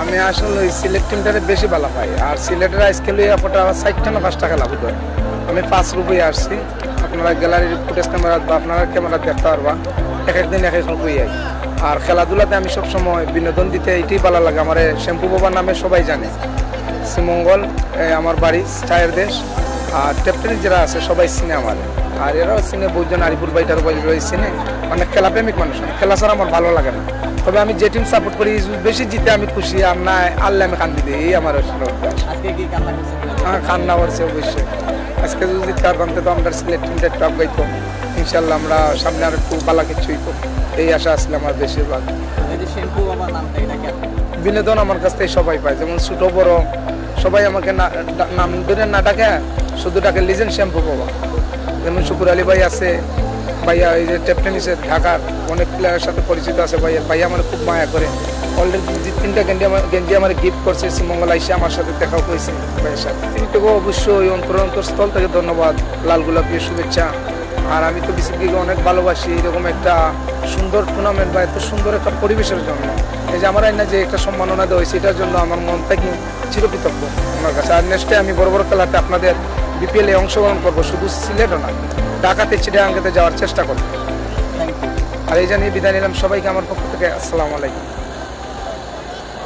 আমি আসলে ওই সিলেট টিমটারে বেশি ভালো পাই। আর সিলেটের আজকে লইয়া ফটো 60টা না 5 টাকা লাভ হয়। আমি 5 রুপয়ে আসছি। আপনারা গ্যালারির ফুটেজ ক্যামেরা বা আপনারা ক্যামেরা দেখতে পারবা, এক একদিন এক এক রকম যাই। আর খেলাধুলাতে আমি সবসময় বিনোদন দিতে এইটাই ভালো লাগে। আমার শ্যাম্পু বাবার নামে সবাই জানে। শ্রীমঙ্গল আমার বাড়ি, চায়ের দেশ। আর টেপটেনিক যারা আছে সবাই চিনে আমার। আর এরাও চিনে, বহুজন আরিপুর বাইটার বাইরে চিনে। মানে খেলাপ্রেমিক মানুষ, খেলা ছাড়া আমার ভালো লাগে না। তবে আমি যে টিম সাপোর্ট করি বেশি জিতে আমি খুশি, আর না আল্লাহ আমি কান্দি দিই, এই আমার কান্না করছে অবশ্যই। আজকে যদি তার কারণে তো আমরা সিলেট টিমটা টপ গাইতো, ইনশাল্লাহ আমরা সামনে আর একটু পালা কিছুই তো, এই আশা আসলে আমার বেশিরভাগ। বিনোদন আমার কাছ থেকে সবাই পায়, যেমন ছোট বড় সবাই আমাকে নাম ধরে না ডাকে, শুধু ডাকে লিজেন্ড শ্যাম্পু বাবা। যেমন শুকুর আলী ভাই আছে, ভাইয়া এই যে টেপটেনিসের ঢাকার অনেক প্লেয়ারের সাথে পরিচিত আছে। ভাইয়া আমার খুব মায়া করে। অলরেডি 3টা গেঞ্জি আমার গিফট করছে। শ্রীমঙ্গল আইসে আমার সাথে দেখাও হয়েছে ভাইয়ের সাথে। তিনটাকেও অবশ্যই অন্তরস্থল থেকে ধন্যবাদ, লাল গোলাপি শুভেচ্ছা। আর আমি তো বিসিবিকে অনেক ভালোবাসি, এরকম একটা সুন্দর টুর্নামেন্ট বা এত সুন্দর একটা পরিবেশের জন্য। এই যে আমার আইনা যে একটা সম্মাননা দেওয়া হয়েছে, এটার জন্য আমার মন থেকে চিরকৃতজ্ঞ আমার কাছে। আর নেক্সটে আমি বড় বড় খেলাতে আপনাদের বিপিএলে অংশগ্রহণ করবো, শুধু সিলেটও না, ঢাকাতে চিটাগাংতে যাওয়ার চেষ্টা করবো। আর এই জানিয়ে বিদায় নিলাম সবাইকে আমার পক্ষ থেকে। আসসালামু আলাইকুম।